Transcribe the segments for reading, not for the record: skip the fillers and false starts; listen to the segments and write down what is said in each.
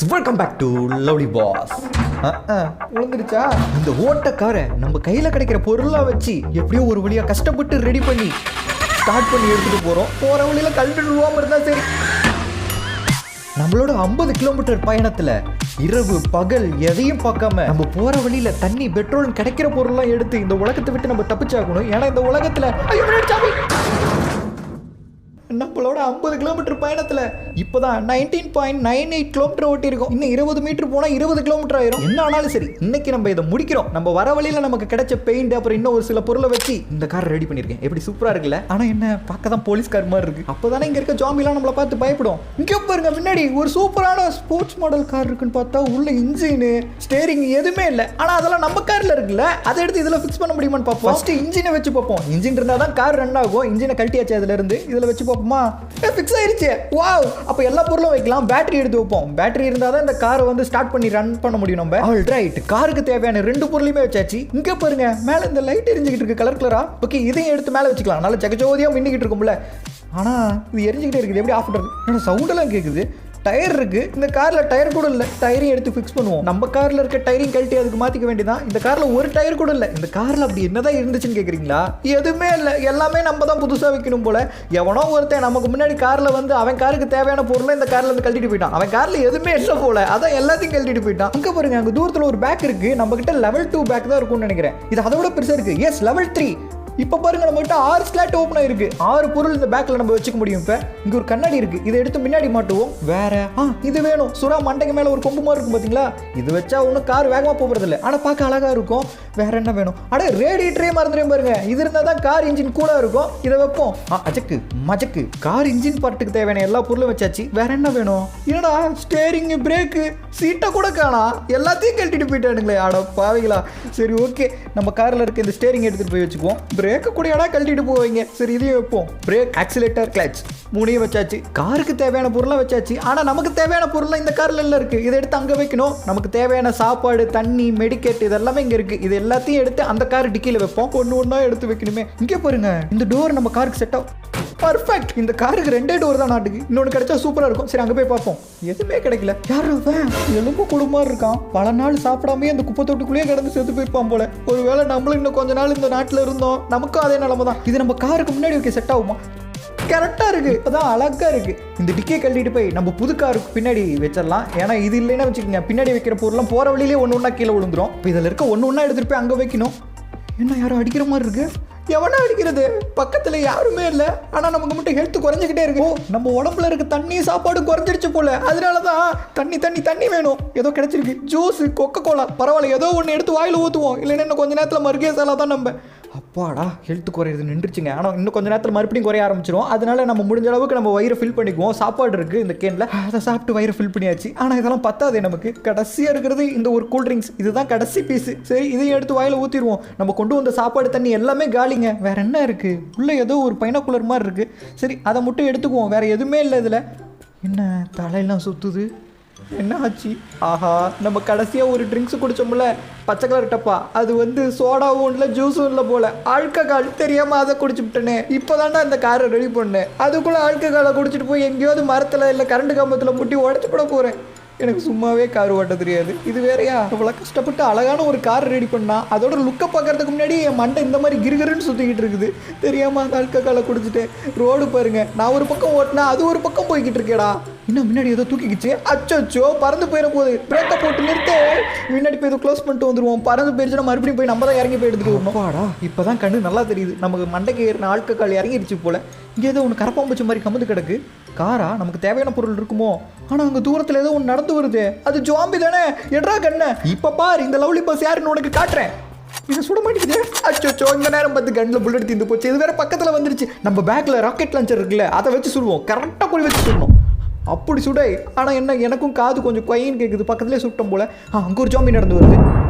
Welcome back to lovely boss. விழுந்துருச்சா? இந்த ஓட்டக்காரை நம்ம கையில் கிடைக்கிற பொருளாக வச்சு எப்படியோ ஒரு வழியாக கஷ்டப்பட்டு ரெடி பண்ணி ஸ்டார்ட் பண்ணி எடுத்துகிட்டு போகிறோம். போகிற வழியில் கழண்டு விழுவாமல் இருந்தால் சரி. நம்மளோட 50 கிலோமீட்டர் பயணத்தில் இரவு பகல் எதையும் பார்க்காம நம்ம போகிற வழியில் தண்ணி பெட்ரோல் கிடைக்கிற பொருள்லாம் எடுத்து இந்த உலகத்தை விட்டு நம்ம தப்பிச்சாகணும். ஏன்னா இந்த உலகத்தில் நம்மளோட 50 கிலோமீட்டர் பயணத்தில் இப்போதான் 19.98 கிலோமீட்டர் ஓட்டியிருக்கோம். இன்னும் 20 மீட்டர் போனால் 20 கிலோமீட்டர் ஆயிரும். என்ன ஆனாலும் சரி, இன்னைக்கு நம்ம இதை முடிக்கிறோம். நம்ம வர வழியில் நமக்கு கிடைச்ச பெயிண்ட் அப்புறம் இன்னும் ஒரு சில பொருளை வச்சு இந்த கார் ரெடி பண்ணியிருக்கேன். எப்படி சூப்பராக இருக்குல்ல? ஆனால் என்ன பார்க்க தான் போலீஸ் கார் மாதிரி இருக்கு. அப்போதானே இங்கே இருக்க ஜாம்பிலாம் நம்மளை பார்த்து பயப்படும். இங்கே பாருங்க, முன்னாடி ஒரு சூப்பரான ஸ்போர்ட்ஸ் மாடல் கார் இருக்குன்னு பார்த்தா உள்ள இன்ஜினு ஸ்டேரிங் எதுவுமே இல்லை. ஆனால் அதெல்லாம் நம்ம காரில் இருக்குல்ல, அதை எடுத்து இதில் ஃபிக்ஸ் பண்ண முடியுமான்னு பார்ப்போம். ஃபர்ஸ்ட் இன்ஜினை வச்சு பார்ப்போம். இன்ஜின் இருந்தால் தான் கார் ரன் ஆகும். இன்ஜினை கழட்டியாச்சு, அதில் இருந்து இதில் வச்சு பார்ப்போம். ஃபிக்ஸ் ஆயிருச்சு. வாவ்! அப்ப எல்லா பொருளும் வைக்கலாம். பேட்டரி எடுத்து வைப்போம். பேட்டரி இருந்தா தான் இந்த காரை வந்து ஸ்டார்ட் பண்ணி ரன் பண்ண முடியும் நம்ம. ஆல்ரைட், காருக்கு தேவையான 2 பொருளையுமே வச்சாச்சு. இங்க பாருங்க, மேல இந்த லைட் எரிஞ்சுக்கிட்டு இருக்கு கலர் கலரா. ஓகே, இதையும் எடுத்து மேல வச்சுக்கலாம். நல்ல ஜகஜோதியா மின்னிக்கிட்டு இருக்கும்ல. ஆனா இது எரிஞ்சுக்கிட்டே இருக்குது. எப்படி ஆஃப் பண்றது? என்னோட சவுண்ட் எல்லாம் கேக்குது. டயர் இருக்கு. இந்த கார்ல டயர் கூட இல்லை. டயரையும் எடுத்து ஃபிக்ஸ் பண்ணுவோம். நம்ம கார்ல இருக்க டயரையும் கழட்டி அதுக்கு மாத்திக்க வேண்டியதான். இந்த கார்ல ஒரு டயர் கூட இல்லை. இந்த கார்ல அப்படி என்னதான் இருந்துச்சுன்னு கேக்குறீங்களா? எதுவுமே இல்லை. எல்லாமே நம்ம தான் புதுசா வைக்கணும் போல. எவனோ ஒருத்தன் நமக்கு முன்னாடி கார்ல வந்து அவன் காருக்கு தேவையான பொருளை இந்த கார்ல இருந்து கழட்டிட்டு போயிட்டான். அவன் கார்ல எதுவுமே இல்லை போல. அதான் எல்லாத்தையும் கழட்டிட்டு போயிட்டான். அங்க பாருங்க, அங்க தூரத்துல ஒரு பேக் இருக்கு. நம்ம கிட்ட லெவல் 2 பேக் தான் இருக்கும்னு நினைக்கிறேன். இது அதை விட பெருசா இருக்கு. Yes, level 3. இப்போ பாருங்க, நம்ம கிட்ட 6 ஸ்லாட் ஓப்பன் ஆயிருக்கு. 6 பொருள் இந்த பேக்ல நம்ம வச்சுக்க முடியும். இப்போ இங்க ஒரு கண்ணாடி இருக்கு. இதை எடுத்து முன்னாடி மாட்டுவோம். வேற இது வேணும். சுறா மண்டைக்கு மேல ஒரு கொம்பு மாதிரி இருக்கும் பாத்தீங்களா? இது வச்சா ஒன்றும் கார் வேகமா போறது இல்லை. ஆனா பார்க்க அழகா இருக்கும். வேற என்ன வேணும்? அட, ரேடியேட்டரே மறந்துடும் பாருங்க. இது இருந்தா தான் கார் இன்ஜின் கூட இருக்கும். இதை வைப்போம். அஜக்கு மஜக்கு கார் இன்ஜின் பார்ட்டுக்கு தேவையான எல்லா பொருளும் வச்சாச்சு. வேற என்ன வேணும்? என்னடா, ஸ்டேரிங், பிரேக்கு, சீட்டை கூட காணா. எல்லாத்தையும் கழட்டிட்டு போயிட்டானுங்களே. ஆட பாவீங்களா? சரி, ஓகே, நம்ம கார்ல இருக்க இந்த ஸ்டேரிங் எடுத்துட்டு போய் வச்சுக்குவோம். பிரேக்கு கூட இடம் கழட்டிட்டு போவீங்க. சரி, இதையும் வைப்போம். பிரேக், ஆக்சிலேட்டர், கிளட்ச் 3ஐயும் வச்சாச்சு. காருக்கு தேவையான பொருளை வச்சாச்சு. ஆனா நமக்கு தேவையான பொருள் இந்த கார்ல எல்லாம் இருக்கு. இதை எடுத்து அங்க வைக்கணும். நமக்கு தேவையான சாப்பாடு, தண்ணி, மெடிக்கெட் இதெல்லாமே இங்க இருக்கு. இது எல்லாத்தையும் எடுத்து அந்த கார் டிக்கில வைப்போம். ஒண்ணா எடுத்து வைக்கணுமே. இங்க பாருங்க, இந்த டோர் நம்ம காருக்கு செட் ஆகும். பர்ஃபெக்ட். இந்த காருக்கு 2 டோர் தான் நாட்டுக்கு. இன்னொன்று கிடைச்சா சூப்பரா இருக்கும். சரி, அங்க போய் பார்ப்போம். எதுவுமே கிடைக்கல. யாரும் எலும்பு குடும்பமா இருக்கான். பல நாள் சாப்பிடாமே அந்த குப்பை தொட்டுக்குள்ளேயே கிடந்து செத்து போயிருப்பான் போல. ஒருவேளை நம்மளும் இன்னும் கொஞ்ச நாள் இந்த நாட்டில் இருந்தோம், நமக்கும் அதே நிலைமை தான். இது நம்ம காருக்கு முன்னாடி வைக்க செட் ஆகுமா? கரெக்டா இருக்கு. இப்பதான் அழகா இருக்கு. இந்த டிக்கியை கழட்டிட்டு போய் நம்ம புது காருக்கு பின்னாடி வச்சிடலாம். ஏன்னா இது இல்லைன்னா வச்சுக்கோங்க, பின்னாடி வைக்கிற பொருள்லாம் போற வழியிலே ஒண்ணா கீழே விழுந்துரும். இப்போ இதில் இருக்க ஒண்ணா எடுத்துட்டு போய் அங்க வைக்கணும். என்ன, யாரும் அடிக்கிற மாதிரி இருக்கு? எவனா அடிக்கிறது? பக்கத்துல யாருமே இல்லை. ஆனா நமக்கு மட்டும் ஹெல்த் குறைஞ்சிக்கிட்டே இருக்கு. நம்ம உடம்புல இருக்க தண்ணி சாப்பாடு குறைஞ்சிருச்சு போல. அதனாலதான் தண்ணி வேணும். ஏதோ கிடைச்சிருக்கு. ஜூஸ், கொக்கோ கோலா, பரவாயில்ல, ஏதோ ஒன்று எடுத்து வாயில ஊற்றுவோம். இல்லைன்னா இன்னும் கொஞ்ச நேரத்தில் மறுகே சாலா தான் நம்ம. அப்பாடா, ஹெல்த் குறையிறது நின்றுச்சுங்க. ஆனால் இன்னும் கொஞ்ச நேரத்தில் மறுபடியும் குறைய ஆரம்பிச்சிடும். அதனால நம்ம முடிஞ்ச அளவுக்கு நம்ம வயிறை ஃபில் பண்ணிக்குவோம். சாப்பாடு இருக்குது இந்த கேனில், அதை சாப்பிட்டு வயிறை ஃபில் பண்ணியாச்சு. ஆனால் இதெல்லாம் பத்தாதே நமக்கு. கடைசியாக இருக்கிறது இந்த ஒரு கூல்ட்ரிங்க்ஸ். இதுதான் கடைசி பீஸு. சரி, இதையும் எடுத்து வாயில் ஊற்றிடுவோம். நம்ம கொண்டு வந்த சாப்பாடு, தண்ணி எல்லாமே காலிங்க. வேற என்ன இருக்குது? உள்ளே ஏதோ ஒரு பைனாக்குலர் மாதிரி இருக்குது. சரி, அதை மட்டும் எடுத்துக்குவோம். வேற எதுவுமே இல்லை இதில். என்ன தலையெல்லாம் சுற்றுது? என்ன ஆச்சு? ஆஹா, நம்ம கடைசியாக ஒரு ட்ரிங்க்ஸ் குடிச்சோம்ல, பச்சை கலர் டப்பா. அது வந்து சோடாவும் இல்லை, ஜூஸும் இல்லை போல. ஆல்கஹால் தெரியாமல் அதை குடிச்சுட்டேனே. இப்போதான்டா இந்த காரை ரெடி பண்ணேன். அதுக்குள்ளே ஆல்கஹாலை குடிச்சிட்டு போய் எங்கேயாவது மரத்தில் இல்லை கரண்ட் கம்பத்தில் முட்டி உடச்சு போட போகிறேன். எனக்கு சும்மாவே கார் ஓட்ட தெரியாது. இது வேறையா? இவ்வளோ கஷ்டப்பட்டு அழகான ஒரு கார் ரெடி பண்ணா, அதோட லுக்கை பார்க்கறதுக்கு முன்னாடி என் மண்டை இந்த மாதிரி கிருகிருன்னு சுற்றிக்கிட்டு இருக்குது. தெரியாமல் அந்த ஆல்கஹாலை குடிச்சிட்டு ரோடு பாருங்க. நான் ஒரு பக்கம் ஓட்டினா அது ஒரு பக்கம் போய்கிட்டு இருக்கேடா. இன்னும் முன்னாடி ஏதோ தூக்கிக்கிச்சு. அச்சோ, பறந்து போயிட போகுது. பிரேக்கை போட்டு நிறுத்து. முன்னாடி போய் ஏதோ க்ளோஸ் பண்ணிட்டு வந்துடுவோம். பறந்து போயிடுச்சுன்னா மறுபடியும் போய் நம்ம தான் இறங்கி போய் எடுத்துட்டு வரணும். வாடா, இப்போதான் கண்ணு நல்லா தெரியுது. நமக்கு மண்டைக்கு ஏறின ஆல்கஹால் இறங்கிடுச்சு போல. இங்கே ஏதோ ஒன்று கரப்பாம்பூச்சி மாதிரி கம்பந்து கிடக்கு. காரா? நமக்கு தேவையான பொருள் இருக்குமோ? ஆனால் அங்கே தூரத்தில் ஏதோ ஒன்று நடந்து வருது. அது ஜாம்பி தானே? எட்ரா கண்ணு. இப்போ பாரு, இந்த லவ்லி பஸ் யாருன்னு உனக்கு காட்டுறேன். இது சுட மாட்டேங்குது. அச்சோ, இந்த நேரம் பார்த்து கண்ணில் புல்லட் தீர்ந்து போச்சு. இது வேற பக்கத்தில் வந்துருச்சு. நம்ம பேக்கில் ராக்கெட் லான்ச்சர் இருக்குல்ல, அதை வச்சு சுடுவோம். கரெக்டாக போய் வச்சு சுடணும். அப்படி சுடை. ஆனால் என்ன, எனக்கும் காது கொஞ்சம் கொயின்னு கேட்குது. பக்கத்துலேயே சுட்டோம் போல. அங்கே ஒரு ஜாம்பி நடந்து வருது.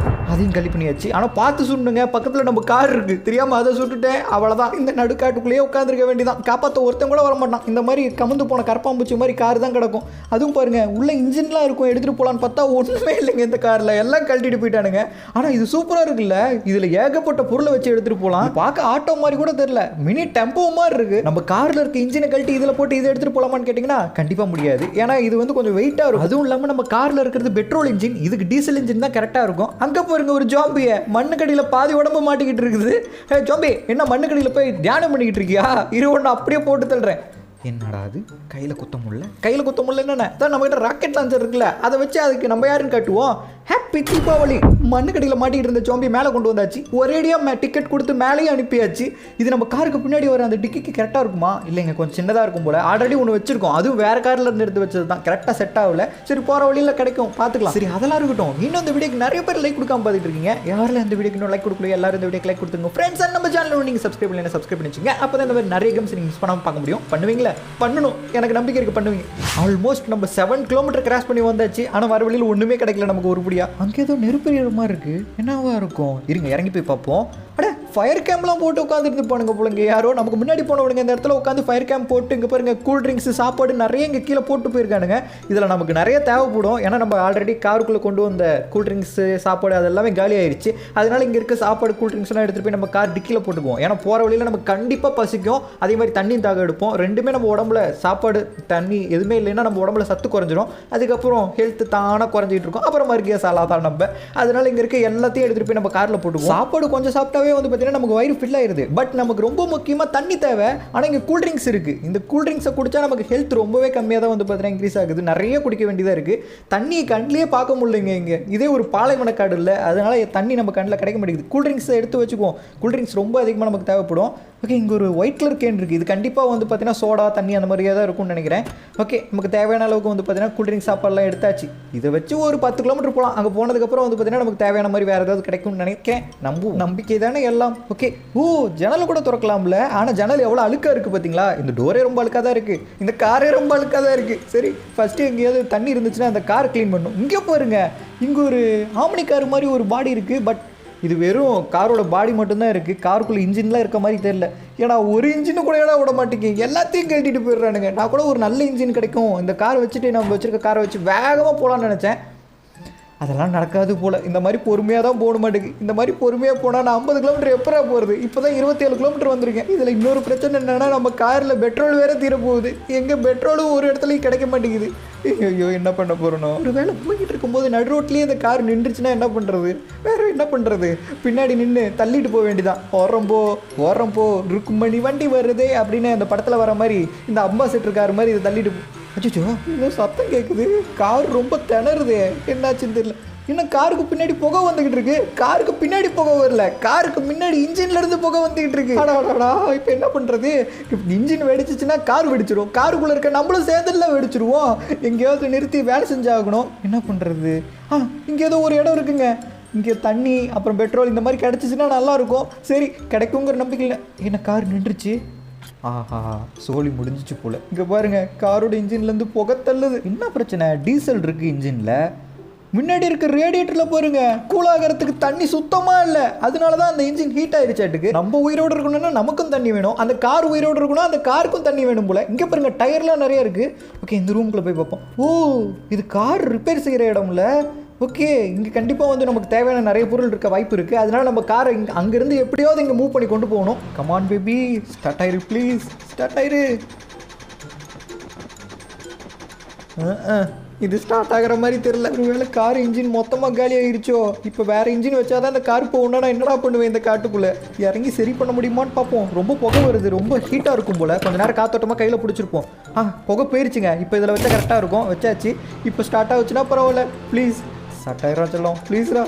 அதையும் காலி பண்ணியாச்சு. ஆனால் பார்த்து சுடணுங்க, பக்கத்தில் நம்ம கார் இருக்குது, தெரியாமல் அதை சுட்டுட்டேன், அவ்வளோதான். இந்த நடுக்காட்டுக்குள்ளேயே உட்காந்துருக்க வேண்டியதான். காப்பாற்ற ஒருத்தன் கூட வர மாட்டான். இந்த மாதிரி கமந்து போன கரப்பாம்பூச்சி மாதிரி கார் தான் கிடக்கும். அதுவும் பாருங்கள், உள்ள இன்ஜின்லாம் இருக்கும், எடுத்துகிட்டு போகலான்னு பார்த்தா ஒன்றுமே இல்லைங்க இந்த காரில், எல்லாம் கழட்டிட்டு போயிட்டானுங்க. ஆனால் இது சூப்பராக இருக்குல்ல, இதில் ஏகப்பட்ட பொருளை வச்சு எடுத்துகிட்டு போகலாம். பார்க்க ஆட்டோ மாதிரி கூட தெரியல, மினி டெம்போ மாதிரி இருக்குது. நம்ம காரில் இருக்க இன்ஜினை கழட்டி இதில் போட்டு இதை எடுத்துகிட்டு போகலாமான்னு கேட்டிங்கன்னா கண்டிப்பாக முடியாது. ஏன்னா இது வந்து கொஞ்சம் வெயிட்டாக இருக்கும். அதுவும் இல்லாமல் நம்ம காரில் இருக்கிறது பெட்ரோல் இன்ஜின், இதுக்கு டீசல் இன்ஜின் தான் கரெக்டாக இருக்கும். அங்கே பாருங்க ஒரு ஜாம்பியை மண்ணுக்கடியில் பாதி உடம்பு மாட்டிக்கிட்டு இருக்குது. ஜாம்பி என்ன மண்ணுக்கடியில் போய் தியானம் பண்ணிக்கிட்டு இருக்கியா? இரு ஒன்று அப்படியே போட்டு தள்ளுறேன். என்னடா அது கையில் குத்த முடியல என்னென்ன தான் நம்மகிட்ட ராக்கெட் லான்ச்சர் இருக்குல்ல, அதை வச்சு அதுக்கு நம்ம யாருன்னு காட்டுவோம். ஹாப்பி தீபாவளி. மண்ணுக்கடியில் மாட்டிக்கிட்டு இருந்த ஜாம்பி மேலே கொண்டு வந்தாச்சு. ஒரேடியாக டிக்கெட் கொடுத்து மேலேயும் அனுப்பியாச்சு. இது நம்ம காருக்கு பின்னாடி வர அந்த டிக்கிக்கு கரெக்டாக இருக்குமா? இல்லைங்க, கொஞ்சம் சின்னதாக இருக்கும் போல். ஆல்ரெடி ஒன்று வச்சிருக்கோம், அதுவும் வேறு காரில் இருந்து எடுத்து வச்சது தான், கரெக்டாக செட் ஆகல. சரி போகிற வழியில் கிடைக்கும், பார்த்துக்கலாம். சரி அதெல்லாம் இருக்கட்டும். இன்னும் இந்த வீடியோக்கு நிறைய பேர் லைக் கொடுக்காம பார்த்துட்டு இருக்கீங்க. யாரில் இந்த வீடியோக்கு இன்னும் லைக் கொடுக்கல, எல்லாரும் இந்த வீடியோக்கு லைக் கொடுத்துங்க. ஃப்ரெண்ட்ஸ் அண்ட் நம்ம சேனல் நீங்கள் சப்ஸ்கிரைப் பண்ணி சப்ஸ்கிரைப் பண்ணிச்சுங்க. அப்போ தான் இந்த மாதிரி நிறைய கேம்ஸ் நீங்கள் மிஸ் பண்ணாமல் பார்க்க முடியும். பண்ணுவீங்களா? பண்ணணும், எனக்கு நம்பிக்கை இருக்கு, பண்ணுவீங்க. ஆல்மோஸ்ட் நம்ம 7 கிலோமீட்டர் கிராஸ் பண்ணி வந்தாச்சு. ஆனால் வர வழியில் ஒன்றுமே கிடைக்கல நமக்கு உருப்படியா. அங்கே ஏதோ நெருப்பெரிய மாதிரி இருக்கு, என்னவா இருக்கும்? இருங்க இறங்கி போய் பார்ப்போம். அட ஃபயர் கேம்ப்லாம் போட்டு உட்காந்துட்டு போனுங்க போலங்க. யாரோ நமக்கு முன்னாடி போனவனுங்க இந்த இடத்துல உட்காந்து ஃபயர் கேம்ப் போட்டு இங்கே பாருங்க கூல் ட்ரிங்க்ஸ் சாப்பாடு நிறைய இங்கே கீழே போட்டு போயிருக்கானுங்க. இதில் நமக்கு நிறைய தேவைப்படும். ஏன்னா நம்ம ஆல்ரெடி காருக்குள்ளே கொண்டு வந்த கூல் ட்ரிங்க்ஸ் சாப்பாடு அதெல்லாமே காலி ஆயிடுச்சு. அதனால இங்கே இருக்க சாப்பாடு கூல் ட்ரிங்க்ஸ்லாம் எடுத்துகிட்டு போய் நம்ம கார் டிக்கியில் போட்டுக்குவோம். ஏன்னா போகிற வழியில் நமக்கு கண்டிப்பாக பசிக்கும், அதே மாதிரி தண்ணியும் தாக எடுப்போம். ரெண்டுமே நம்ம உடம்புல சாப்பாடு தண்ணி எதுவுமே இல்லைன்னா நம்ம உடம்புல சத்து குறைஞ்சிரும். அதுக்கப்புறம் ஹெல்த் தானாக குறைஞ்சிட்டு இருக்கும். அப்புறம் மறுக்கிய சாலாதான் நம்ம. அதனால இங்கே இருக்க எல்லாத்தையும் எடுத்துகிட்டு போய் நம்ம காரில் போட்டுக்குவோம். சாப்பாடு கொஞ்சம் சாப்பிட்டாவே வந்து நமக்கு வயிறு ஃபில் ஆயிருது. பட் நமக்கு ரொம்ப முக்கியமாக தண்ணி தேவை. ஆனால் இங்கே கூல் ட்ரிங்க்ஸ் இருக்குது. இந்த கூல் ட்ரிங்க்ஸை குடிச்சா நமக்கு ஹெல்த் ரொம்பவே கம்மியாக தான் வந்து பார்த்தீங்கன்னா இன்க்ரீஸ் ஆகுது. நிறைய குடிக்க வேண்டியதாக இருக்குது. தண்ணியை கண்ணிலே பார்க்க முடியலைங்க இங்கே. இதே ஒரு பாலைவன காடு இல்லை, அதனால தண்ணி நம்ம கண்ணில் கிடைக்க மாட்டேங்குது. கூல் ட்ரிங்க்ஸை எடுத்து வச்சுக்குவோம். கூல் ட்ரிங்க்ஸ் ரொம்ப அதிகமாக நமக்கு தேவைப்படும். ஓகே, இங்கே ஒரு ஒயிட் கலர் கேன் இருக்குது. இது கண்டிப்பாக வந்து பார்த்தீங்கன்னா சோடா தண்ணி அந்த மாதிரியே தான் இருக்கும்னு நினைக்கிறேன். ஓகே, நமக்கு தேவையான அளவுக்கு வந்து பார்த்தீங்கன்னா கூல் ட்ரிங்க்ஸ் சாப்பாடுலாம் எடுத்தாச்சு. இதை வச்சு ஒரு 10 கிலோமீட்டர் போகலாம். அங்கே போனதுக்கப்புறம் வந்து பார்த்தீங்கன்னா நமக்கு தேவையான மாதிரி வேறு ஏதாவது கிடைக்கும்னு நினைக்கிறேன். நம்பிக்கை தானே எல்லாம். ஓகே, ஜன்னல் கூட திறக்கலாம்ல. ஆனால் ஜன்னல் எவ்வளோ அழுக்காக இருக்குது பார்த்தீங்களா? இந்த டோரே ரொம்ப அழுக்காக தான் இருக்குது, இந்த காரே ரொம்ப அழுக்காக தான் இருக்குது. சரி ஃபஸ்ட்டு எங்கேயாவது தண்ணி இருந்துச்சுன்னா அந்த கார் க்ளீன் பண்ணும். இங்கே பாருங்க, இங்கே ஒரு ஆம்னி கார் மாதிரி ஒரு பாடி இருக்குது. பட் இது வெறும் காரோட பாடி மட்டும்தான் இருக்குது. காருக்குள்ளே இன்ஜின்லாம் இருக்க மாதிரி தெரியல. ஏன்னா ஒரு இன்ஜினு கூட ஏன்னா விட மாட்டேங்க, எல்லாத்தையும் கட்டிட்டு போயிடுறானுங்க. நான் கூட ஒரு நல்ல இன்ஜின் கிடைக்கும் இந்த காரை வச்சுட்டு நம்ம வச்சுருக்க காரை வச்சு வேகமாக போகலான்னு நினச்சேன். அதெல்லாம் நடக்காது போல். இந்த மாதிரி பொறுமையாக தான் போக மாட்டேங்குது. இந்த மாதிரி பொறுமையாக போனால் நான் 50 கிலோமீட்டர் எப்படா போகிறது? இப்போ தான் 27 கிலோமீட்டர் வந்திருக்கேன். இதில் இன்னொரு பிரச்சனை என்னென்னா நம்ம காரில் பெட்ரோல் வேறு தீரப்போகுது. எங்கே பெட்ரோலும் ஒரு இடத்துலையும் கிடைக்க மாட்டேங்குது. ஐயோ என்ன பண்ண போகிறோம்? ஒரு வேலை போய்கிட்டு இருக்கும்போது நடு ரோட்லேயே இந்த கார் நின்றுச்சுன்னா என்ன பண்ணுறது? வேறு என்ன பண்ணுறது? பின்னாடி நின்று தள்ளிட்டு போக வேண்டியதான். ஓரம் போ ருக்குமணி வண்டி வருதே அப்படின்னு அந்த படத்தில் வர மாதிரி இந்த அம்பாசிடர் கார் மாதிரி இதை தள்ளிட்டு போ. அச்சோ இன்னும் சத்தம் கேட்குது. கார் ரொம்ப திணறுது, என்னாச்சுன்னு தெரியல. இன்னும் காருக்கு பின்னாடி புகை வந்துக்கிட்டு இருக்கு. காருக்கு பின்னாடி புகை வரல, காருக்கு முன்னாடி இன்ஜின்லேருந்து புகை வந்துக்கிட்டு இருக்கு. ஆடாடா இப்போ என்ன பண்ணுறது? இன்ஜின் வெடிச்சிச்சுன்னா கார் வெடிச்சிடும். காருக்குள்ளே இருக்க நம்மளும் சேர்ந்துல வெடிச்சிருவோம். எங்கேயாவது நிறுத்தி வேலை செஞ்சாகணும். என்ன பண்ணுறது? இங்கே ஏதோ ஒரு இடம் இருக்குங்க. இங்கே தண்ணி அப்புறம் பெட்ரோல் இந்த மாதிரி கிடச்சிச்சின்னா நல்லாயிருக்கும். சரி கிடைக்குங்கிற நம்பிக்கை இல்லை. என்ன கார் நின்றுச்சு. ஆஹா சோழி முடிஞ்சிச்சு போல். இங்கே பாருங்கள், காரோட இன்ஜின்லேருந்து புகை தள்ளுது. என்ன பிரச்சனை? டீசல் இருக்குது இன்ஜினில். முன்னாடி இருக்க ரேடியேட்டரில் பாருங்க, கூலாகிறதுக்கு தண்ணி சுத்தமாக இல்லை. அதனால தான் அந்த இன்ஜின் ஹீட் ஆயிடுச்சாட்டுக்கு. நம்ம உயிரோடு இருக்கணும்னா நமக்கும் தண்ணி வேணும், அந்த கார் உயிரோடு இருக்கணும் அந்த காருக்கும் தண்ணி வேணும் போல். இங்கே பாருங்க டயர்லாம் நிறைய இருக்குது. ஓகே, இந்த ரூமுக்குள்ளே போய் பார்ப்போம். இது கார் ரிப்பேர் செய்கிற இடம்ல. ஓகே, இங்கே கண்டிப்பாக வந்து நமக்கு தேவையான நிறைய பொருள் இருக்க வாய்ப்பு இருக்குது. அதனால் நம்ம காரை அங்கேருந்து எப்படியாவது இங்கே மூவ் பண்ணி கொண்டு போகணும். கமான் பேபி, ஸ்டார்ட் ஆயிரு ப்ளீஸ், ஸ்டார்ட் ஆயிரு. இது ஸ்டார்ட் ஆகிற மாதிரி தெரியல. ஒருவேளை கார் இன்ஜின் மொத்தமாக காலி ஆகிருச்சோ? இப்போ வேறு இன்ஜின் வச்சாதான் அந்த கார் போகணுன்னா நான் என்னடா பண்ணுவேன்? இந்த காட்டுக்குள்ளே இறங்கி சரி பண்ண முடியுமான்னு பார்ப்போம். ரொம்ப புகை வருது, ரொம்ப ஹீட்டாக இருக்கும் போல். கொஞ்சம் நேரம் காத்தோட்டமாக கையில் பிடிச்சிருப்போம். புகை போயிருச்சுங்க. இப்போ இதில் வச்சா கரெக்டாக இருக்கும். வச்சாச்சு. இப்போ ஸ்டார்ட் ஆகுச்சுன்னா பரவாயில்ல. ப்ளீஸ் ஸ்டார்ட் ஆயிரம் சொல்லலாம் ப்ளீஸ்ரா.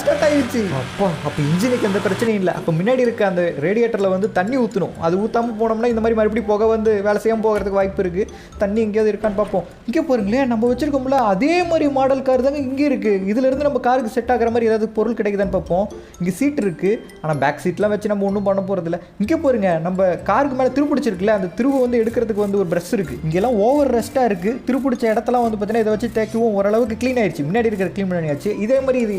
ஸ்டார்ட் ஆகிடுச்சு. அப்போ இன்ஜினுக்கு எந்த பிரச்சனையும் இல்லை. அப்போ முன்னாடி இருக்க அந்த ரேடியேட்டரில் வந்து தண்ணி ஊற்றணும். அது ஊற்றாமல் போனோம்னா இந்த மாதிரி மறுபடியும் புகை வந்து வேலை செய்யாமல் போகிறதுக்கு வாய்ப்பு இருக்குது. தண்ணி எங்கேயாவது இருக்கான்னு பார்ப்போம். இங்கே பாருங்களேன், நம்ம வச்சுருக்கோம்ல அதே மாதிரி மாடல் கார் தாங்க இங்கே இருக்குது. இதிலேருந்து நம்ம காருக்கு செட் ஆகிற மாதிரி ஏதாவது பொருள் கிடைக்குதான்னு பார்ப்போம். இங்கே சீட் இருக்குது, ஆனால் பேக் சீட்லாம் வச்சு நம்ம ஒன்றும் பண்ண போகிறதில்ல. இங்கே பாருங்க, நம்ம காருக்கு மேலே திருப்பிடிச்சிருக்குல்ல, அந்த திருவு வந்து எடுக்கிறதுக்கு வந்து ஒரு ப்ரெஷ் இருக்குது. இங்கெல்லாம் ஓவர் ரெஸ்ட்டாக இருக்குது. திருப்பிடிச்ச இடத்தெல்லாம் வந்து பார்த்தீங்கன்னா இதை வச்சு தேக்கவும் ஓரளவுக்கு க்ளீன் ஆயிடுச்சு. முன்னாடி இருக்கிற க்ளீன் பண்ணியாச்சு. இதே மாதிரி இது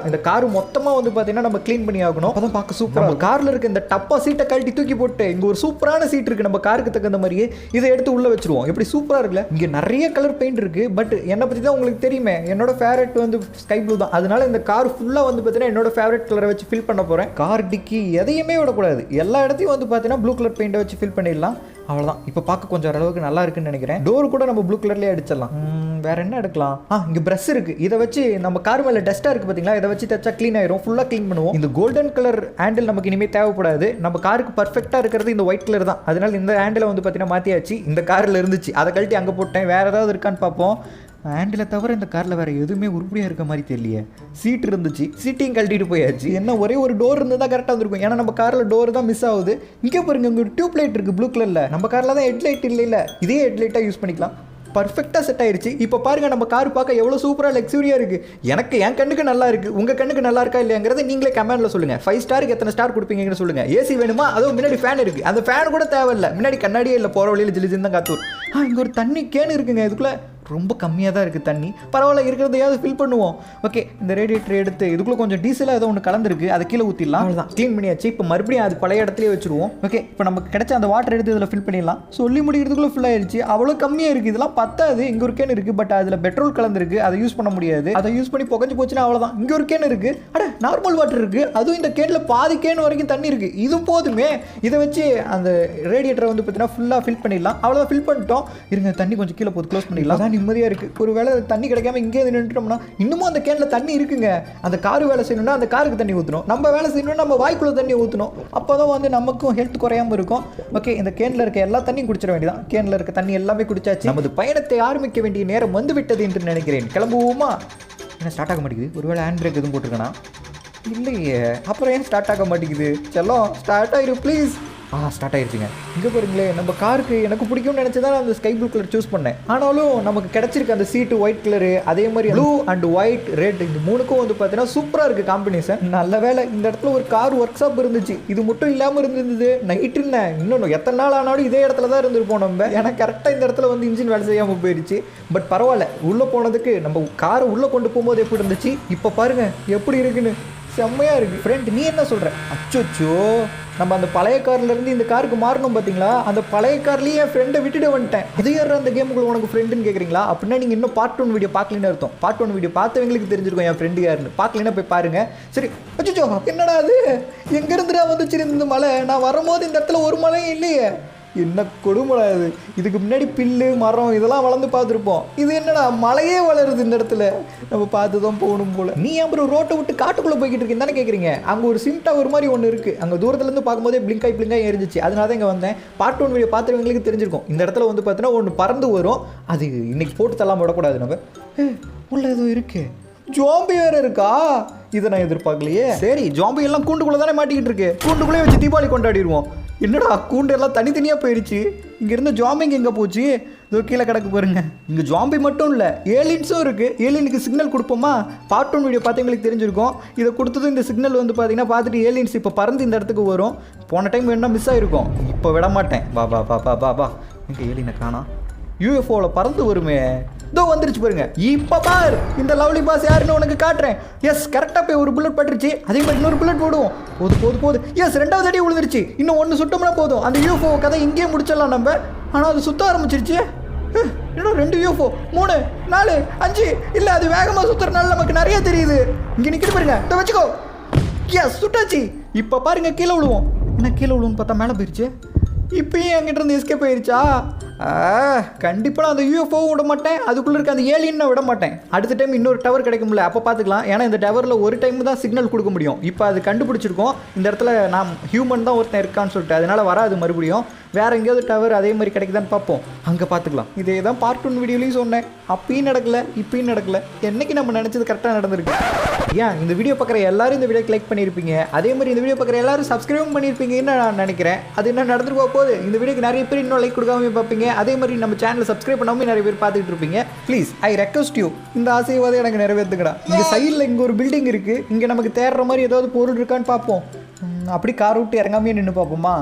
இந்த கார் மொத்தமாக வந்து பார்த்தீங்கன்னா நம்ம க்ளீன் பண்ணி ஆகணும். அப்போ தான் பார்க்க சூப்பராக. நம்ம காரில் இருக்க இந்த டப்பா சீட்டை கழட்டி தூக்கி போட்டு இங்கே ஒரு சூப்பரான சீட் இருக்குது நம்ம காருக்கு தகுந்த மாதிரியே, இதை எடுத்து உள்ளே வச்சிருவோம். எப்படி சூப்பராக இருக்குல்ல. இங்கே நிறைய கலர் பெயிண்ட் இருக்குது. பட் என்னை பற்றி தான் உங்களுக்கு தெரியுமே, என்னோட ஃபேவரட் வந்து ஸ்கை ப்ளூ தான். அதனால இந்த கார் ஃபுல்லாக வந்து பார்த்தீங்கன்னா என்னோட ஃபேவரட் கலரை வச்சு ஃபில் பண்ண போகிறேன். கார் டிக்கி எதையுமே விடக்கூடாது, எல்லா இடத்தையும் வந்து பார்த்தீங்கன்னா ப்ளூ கலர் பெயிண்டை வச்சு ஃபில் பண்ணிடலாம். அவ்வளோதான். இப்போ பார்க்க கொஞ்சம் அளவுக்கு நல்லா இருக்குன்னு நினைக்கிறேன். டோர் கூட நம்ம ப்ளூ கலர்லேயே அடிச்சிடலாம். வேற என்ன எடுக்கலாம்? இங்கே ப்ரஷ் இருக்கு. இதை வச்சு நம்ம கார் மேலே டஸ்ட்டாக இருக்குது பார்த்தீங்களா, இதை வச்சு தச்சா க்ளீன் ஆயிரும். ஃபுல்லாக க்ளீன் பண்ணுவோம். இந்த கோல்டன் கலர் ஹேண்டில் நமக்கு இனிமேல் தேவைப்படாது. நம்ம காருக்கு பர்ஃபெக்டாக இருக்கிறது இந்த ஒயிட் கலர் தான். அதனால இந்த ஹேண்டிலை வந்து பார்த்தீங்கன்னா மாற்றியாச்சு. இந்த காரில் இருந்துச்சு, அதை கழட்டி அங்கே போட்டேன். வேற ஏதாவது இருக்கான்னு பார்ப்போம். ஹேண்டில் தவிர இந்த காரில் வேறு எதுவுமே உருப்படியாக இருக்க மாதிரி தெரியலையே. சீட் இருந்துச்சு, சீட்டையும் கழட்டிட்டு போயாச்சு. என்ன ஒரே ஒரு டோர் இருந்தால் தான் கரெக்டாக வந்துருக்கும். ஏன்னா நம்ம காரில் டோர் தான் மிஸ் ஆகுது. இங்கே பாருங்க, இங்கே ஒரு டியூப் லைட் இருக்குது ப்ளூ கலரில். நம்ம காரில் தான் ஹெட்லைட் இல்லை, இதே ஹெட்லைட்டாக யூஸ் பண்ணிக்கலாம். பர்ஃபெக்டாக செட் ஆயிடுச்சு. இப்போ பாருங்கள் நம்ம கார் பார்க்க எவ்வளோ சூப்பராக லக்ஸூரியாக இருக்குது. எனக்கு என் கண்ணுக்கு நல்லா இருக்குது. உங்கள் கண்ணுக்கு நல்லா இருக்கா இல்லையாங்கிறத நீங்களே கமெண்ட்டில் சொல்லுங்கள். 5 ஸ்டாருக்கு எத்தனை ஸ்டார் கொடுப்பீங்கன்னு சொல்லுங்கள். ஏசி வேணுமா? அதுவும் முன்னாடி ஃபேன் இருக்குது. அந்த ஃபேன் கூட தேவையில்லை, முன்னாடி கண்ணாடியே இல்லை. போகிற வழியில் ஜிலிஜின்னு தான் காத்தூர். இங்கே ஒரு தண்ணி கேன் இருக்குங்க. இதுக்குள்ளே ரொம்ப கம்மியாக தான் இருக்குது தண்ணி. பரவாயில்ல, இருக்கிறதையாவது ஃபில் பண்ணுவோம். ஓகே, இந்த ரேடியேட்டர் எடுத்து இதுக்குள்ளே கொஞ்சம் டீசலாக ஏதோ ஒன்று கலந்துருக்கு, அதை கீழே ஊற்றிடலாம். அவ்வளோதான், க்ளீன் பண்ணியாச்சு. இப்போ மறுபடியும் அது பழைய இடத்துலேயே வச்சுருவோம். ஓகே, இப்போ நமக்கு கிடைச்ச அந்த வாட்டர் எடுத்து இதில் ஃபில் பண்ணிடலாம். சொல்லி முடிக்கிறதுக்குள்ளே ஃபுல் ஆயிடுச்சு. அவ்வளோ கம்மியாக இருக்குது. இதெல்லாம் பத்தாது. இங்கே ஒரு கேன் இருக்குது, பட் அதில் பெட்ரோல் கலந்துருக்கு, அதை யூஸ் பண்ண முடியாது. அதை யூஸ் பண்ணி புகஞ்சு போச்சுன்னா அவ்வளோதான். இங்கே ஒரு கேன் இருக்குது. நார்மல் வாட்டர் இருக்குது. அதுவும் இந்த கேனில் பாதி கேன் வரைக்கும் தண்ணி இருக்குது. இது போதுமே. இதை வச்சு அந்த ரேடியேட்டரை வந்து பார்த்தீங்கன்னா ஃபுல்லாக ஃபில் பண்ணிடலாம். அவ்வளோதான், ஃபில் பண்ணிட்டோம். இருங்க, தண்ணி கொஞ்சம் கீழே போது, க்ளோஸ் பண்ணிடலாம். அதான் நிம்மதியாக இருக்குது. ஒரு வேளை தண்ணி கிடைக்காம இங்கே நின்றுட்டோம்னா இன்னமும் அந்த கேனில் தண்ணி இருக்குங்க. அந்த காரு வேலை செய்யணும்னா அந்த காருக்கு தண்ணி ஊற்றணும். நம்ம வேலை செய்யணும்னா நம்ம வாய்க்குள்ள தண்ணி ஊற்றணும். அப்போ தான் வந்து நமக்கும் ஹெல்த் குறையாமல் இருக்கும். ஓகே, இந்த கேனில் இருக்க எல்லா தண்ணியும் குடிச்சிட வேண்டியதான். கேனில் இருக்க தண்ணி எல்லாமே குடிச்சாச்சு. நமது பயணத்தை ஆரம்பிக்க வேண்டிய நேரம் வந்து விட்டது என்று நினைக்கிறேன். கிளம்புவோமா? என்ன ஸ்டார்ட் ஆக மாட்டேங்குது? ஒருவேளை ஹேண்ட் பிரேக் எதுவும் போட்டிருக்கேனா? இல்லையே. அப்புறம் ஏன் ஸ்டார்ட் ஆக மாட்டேங்குது? செல்லம், ஸ்டார்ட் ஆயிரும் ப்ளீஸ். ஸ்டார்ட் ஆகிடுச்சிங்க. இங்கே பாருங்களேன், நம்ம காருக்கு எனக்கு பிடிக்கும்னு நினச்சி தான் அந்த ஸ்கை ப்ளூ கலர் சூஸ் பண்ணேன். ஆனாலும் நமக்கு கிடச்சிருக்கு அந்த சீட்டு ஒயிட் கலரு, அதே மாதிரி ப்ளூ அண்ட் ஒயிட் ரெட், இந்த மூணுக்கும் வந்து பார்த்தீங்கன்னா சூப்பராக இருக்குது காம்பினேஷன். நல்ல வேலை இந்த இடத்துல ஒரு கார் ஒர்க் ஷாப் இருந்துச்சு. இது மட்டும் இல்லாமல் இருந்தது நைட்டு இல்லை, இன்னொன்று எத்தனை நாள் ஆனாலும் இதே இடத்துல தான் இருந்திருப்போம் நம்ம. ஏன்னா கரெக்டாக இந்த இடத்துல வந்து இன்ஜின் வேலை செய்யாமல் போயிடுச்சு. பட் பரவாயில்ல, உள்ளே போனதுக்கு நம்ம காரை உள்ளே கொண்டு போகும்போது எப்படி இருந்துச்சு, இப்போ பாருங்கள் எப்படி இருக்குன்னு. செம்மையாக இருக்குது. ஃப்ரெண்ட், நீ என்ன சொல்கிற? அச்சோச்சோ, நம்ம அந்த பழைய கார்லேருந்து இந்த காருக்கு மாறணும் பார்த்தீங்களா? அந்த பழைய கார்லேயே என் ஃப்ரெண்டை விட்டுட்டு வந்துட்டேன். அது யார் அந்த கேமுக்குள்ள உனக்கு ஃப்ரெண்டுன்னு கேட்குறீங்களா? அப்படின்னா நீங்கள் இன்னும் பார்ட் 1 வீடியோ பார்க்கலன்னு அர்த்தம். பார்ட் 1 வீடியோ பார்த்தவங்களுக்கு தெரிஞ்சிருக்கும் என் ஃப்ரெண்டு யாருன்னு. பார்க்கலன்னா போய் பாருங்க. சரி. அச்சோ, என்னடா அது? எங்கேருந்துடா வந்துச்சு இந்த மலை? நான் வரும்போது இந்த இடத்துல ஒரு மலையும் இல்லையே. என்ன கொடுமடா இது. இதுக்கு முன்னாடி பில்லு மரம் இதெல்லாம் வளர்ந்து பார்த்துருப்போம். இது என்னடா மலையே வளருது இந்த இடத்துல? நம்ம பார்த்து தான் போகணும் போல. நீ அப்புறம் ரோட்டை விட்டு காட்டுக்குள்ளே போய்கிட்டு இருக்கேன்னு தானே கேட்குறீங்க? அங்கே ஒரு சிம் டவர் மாதிரி ஒன்று இருக்குது. அங்கே தூரத்துலேருந்து பார்க்கும்போதே பிளிங்காய் எரிஞ்சிச்சு. அதனால தான் இங்கே வந்தேன். பார்ட் 1 வீடியோ பார்த்துறவங்களுக்கு தெரிஞ்சிருக்கும். இந்த இடத்துல வந்து பார்த்தீங்கன்னா ஒன்று பறந்து வரும். அது இன்னைக்கு போட்டு தள்ளாமல் விடக்கூடாது. நம்ம உள்ள எதுவும் இருக்கு. ஜாம்பி வேற இருக்கா? இதை நான் எதிர்பார்க்கலையே. சரி, ஜாம்பி எல்லாம் கூண்டுக்குள்ளே தானே மாட்டிக்கிட்டு இருக்கு. கூண்டுக்குள்ளே வச்சு தீபாவளி கொண்டாடிடுவோம். என்னடா கூண்டு எல்லாம் தனித்தனியாக போயிடுச்சு. இங்கே இருந்த ஜாம்பிங் எங்கே போச்சு? இதோ கீழே கிடக்கு பாருங்க. இங்கே ஜாம்பி மட்டும் இல்லை, ஏலியன்ஸும் இருக்குது. ஏலியனுக்கு சிக்னல் கொடுப்போமா? பார்ட் 1 வீடியோ பார்த்தவங்களுக்கு தெரிஞ்சிருக்கும். இதை கொடுத்ததும் இந்த சிக்னல் வந்து பார்த்தீங்கன்னா பார்த்துட்டு ஏலியன்ஸ் இப்போ பறந்து இந்த இடத்துக்கு வரும். போன டைம் வேணா மிஸ் ஆகிருக்கும். இப்போ விட மாட்டேன். வா. எங்கே ஏலியனை காணோம்? யூஎஃப்ஓவில் பறந்து வருமே. இதோ வந்துருச்சு பாருங்க. இப்போ பார், இந்த லவ்லி பாஸ் யாருன்னு உனக்கு காட்டுறேன். எஸ், கரெக்டாக போய் ஒரு புல்லட் பட்டுருச்சு. அதே மாதிரி இன்னொரு புல்லட் போடுவோம். போது. எஸ், 2வது அடி விழுந்துருச்சு. இன்னும் 1 சுட்டோம்னா போதும். அந்த யூஎஃப்ஓ கதை இங்கேயே முடிச்சிடலாம் நம்ம. ஆனால் அது சுத்த ஆரம்பிச்சிருச்சு. இன்னும் 2 யூஎஃப்ஓ, 3, 4, 5. இல்லை, அது வேகமாக சுற்றுறதுனால நமக்கு நிறைய தெரியுது. இங்கே நிற்கிட்டு பாருங்க. இதை வச்சுக்கோ. எஸ், சுட்டாச்சு. இப்போ பாருங்க, கீழே விழுவோம். என்ன கீழே விழுவோன்னு பார்த்தா மேலே போயிடுச்சு. இப்பயும் என்கிட்ட இருந்து எஸ்கேப் ஆயிடுச்சா? கண்டிப்பாக நான் அந்த யூஎஃப்ஓ விட மாட்டேன். அதுக்குள்ளே இருக்க அந்த ஏலியன் விட மாட்டேன். அடுத்த டைம் இன்னொரு டவர் கிடைக்கும்ல, அப்போ பார்த்துக்கலாம். ஏன்னா இந்த டவரில் ஒரு டைம் தான் சிக்னல் கொடுக்க முடியும். இப்போ அது கண்டுபிடிச்சிருக்கோம். இந்த இடத்துல நான் ஹியூமன் தான் ஒருத்தன் இருக்கான்னு சொல்லிட்டு, அதனால் வராது மறுபடியும். வேறு எங்கேயாவது டவர் அதே மாதிரி கிடைக்குதான்னு பார்ப்போம். அங்கே பார்த்துக்கலாம். இதே தான் பார்ட் 1 வீடியோலையும் சொன்னேன். அப்பயும் நடக்கலை, இப்பயும் நடக்கலை. என்னைக்கு நம்ம நினச்சது கரெக்டாக நடந்திருக்கு. இந்த வீடியோ பார்க்குற எல்லாரும் இந்த வீடியோக்கு லைக் பண்ணியிருப்பீங்க. அதே மாதிரி இந்த வீடியோ பார்க்குற எல்லாரும் சப்ஸ்கிரைபும் பண்ணியிருப்பீங்கன்னு நான் நினைக்கிறேன். அது என்ன நடந்துருக்கோ போகுது. இந்த வீடியோக்கு நிறைய பேர் இன்னும் லைக் கொடுக்காம பார்ப்பீங்க. அதே மாதிரி நம்ம சேனலை சப்ஸ்கிரைப் பண்ணாமல் நிறைய பேர் பார்த்துட்டு இருப்பீங்க. ப்ளீஸ், ஐ ரெக்வஸ்ட் யூ, இந்த ஆசைவாதம் எனக்கு நிறைவேற்றுங்கடா. இங்கே சைடில் இங்கே ஒரு பில்டிங் இருக்குது. இங்கே நமக்கு தேடுற மாதிரி ஏதாவது பொருள் இருக்கான்னு பார்ப்போம். அப்படி கார் விட்டு இறங்காமே நின்று பார்ப்போமா?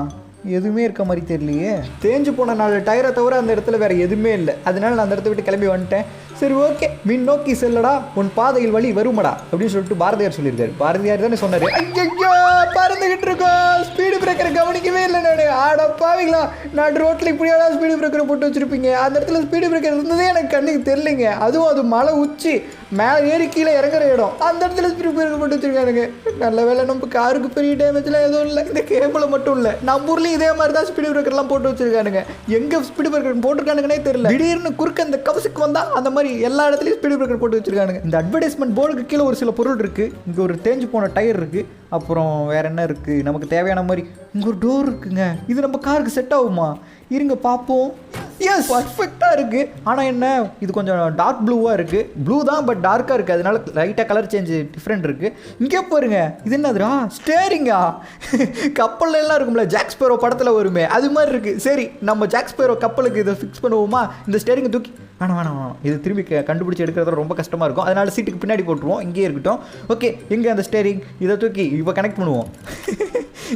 எதுவுமே இருக்க மாதிரி தெரியலையே. தேஞ்சு போன 4 டயரை தவிர அந்த இடத்துல வேற எதுவுமே இல்லை. அதனால நான் அந்த இடத்த விட்டு கிளம்பி வந்துட்டேன். சரி ஓகே, மின் நோக்கி செல்லடா, உன் பாதையில் வழி வருமடா அப்படின்னு சொல்லிட்டு பாரதியார் சொல்லியிருக்காரு. பாரதியார் தானே சொன்னாரு. ஐயோ பறந்துகிட்டு இருக்கோம், ஸ்பீடு பிரேக்கரை கவனிக்கவே இல்லை நானு. ஆடப்பாவீங்களா, நான் ரோட்ல இப்படியாடா ஸ்பீடு பிரேக்கரை போட்டு வச்சிருப்பீங்க. அந்த இடத்துல ஸ்பீடு பிரேக்கர் இருந்ததே எனக்கு கண்ணுக்கு தெரியலைங்க. அதுவும் அது மலை உச்சி, மேலே ஏறி கீழே இறங்குற இடம், அந்த இடத்துல ஸ்பீடு பிரேக்கர் போட்டு வச்சிருக்கானுங்க. நல்ல வேலை நம்ம காருக்கு பெரிய டேமேஜ்லாம் எதுவும் இல்லை. இந்த கேபிள் மட்டும் இல்லை, நம்ம ஊர்லேயும் இதே மாதிரி தான் ஸ்பீடு பிரேக்கர்லாம் போட்டு வச்சிருக்கானுங்க. எங்கே ஸ்பீடு பிரேக்கர் போட்டிருக்கானுங்கன்னே தெரியல. திடீர்னு குறுக்க இந்த கவசுக்கு வந்தா அந்த மாதிரி எல்லா இடத்துலையும் ஸ்பீடு பிரேக்கர் போட்டு வச்சிருக்கானுங்க. இந்த அட்வர்டைஸ்மெண்ட் போர்டுக்கு கீழே ஒரு சில பொருள் இருக்கு. இங்கே ஒரு தேஞ்சு போன டயர் இருக்கு. அப்புறம் வேற என்ன இருக்கு நமக்கு தேவையான மாதிரி? இங்கே ஒரு டோர் இருக்குங்க. இது நம்ம காருக்கு செட் ஆகுமா? இருங்க பார்ப்போம். எஸ், பர்ஃபெக்டாக இருக்குது. ஆனால் என்ன, இது கொஞ்சம் டார்க் ப்ளூவாக இருக்குது. ப்ளூ தான், பட் டார்க்காக இருக்குது. அதனால லைட்டாக கலர் சேஞ்ச் டிஃப்ரெண்ட் இருக்குது. இங்கே பாருங்க, இது என்னதுரா, ஸ்டேரிங்கா? கப்பல்ல எல்லாம் இருக்கும்ல, ஜாக் ஸ்பேரோ படத்தில் வருமே, அது மாதிரி இருக்குது. சரி, நம்ம ஜாக் ஸ்பேரோ கப்பலுக்கு இதை ஃபிக்ஸ் பண்ணுவோமா? இந்த ஸ்டேரிங்கை தூக்கி வேணாம், இது திரும்பி கண்டுபிடிச்சி எடுக்கிறது ரொம்ப கஷ்டமாக இருக்கும். அதனால சீட்டுக்கு பின்னாடி போட்டுருவோம், இங்கேயே இருக்கட்டும். ஓகே, எங்கே அந்த ஸ்டேரிங்? இதை தூக்கி இப்போ கனெக்ட் பண்ணுவோம்.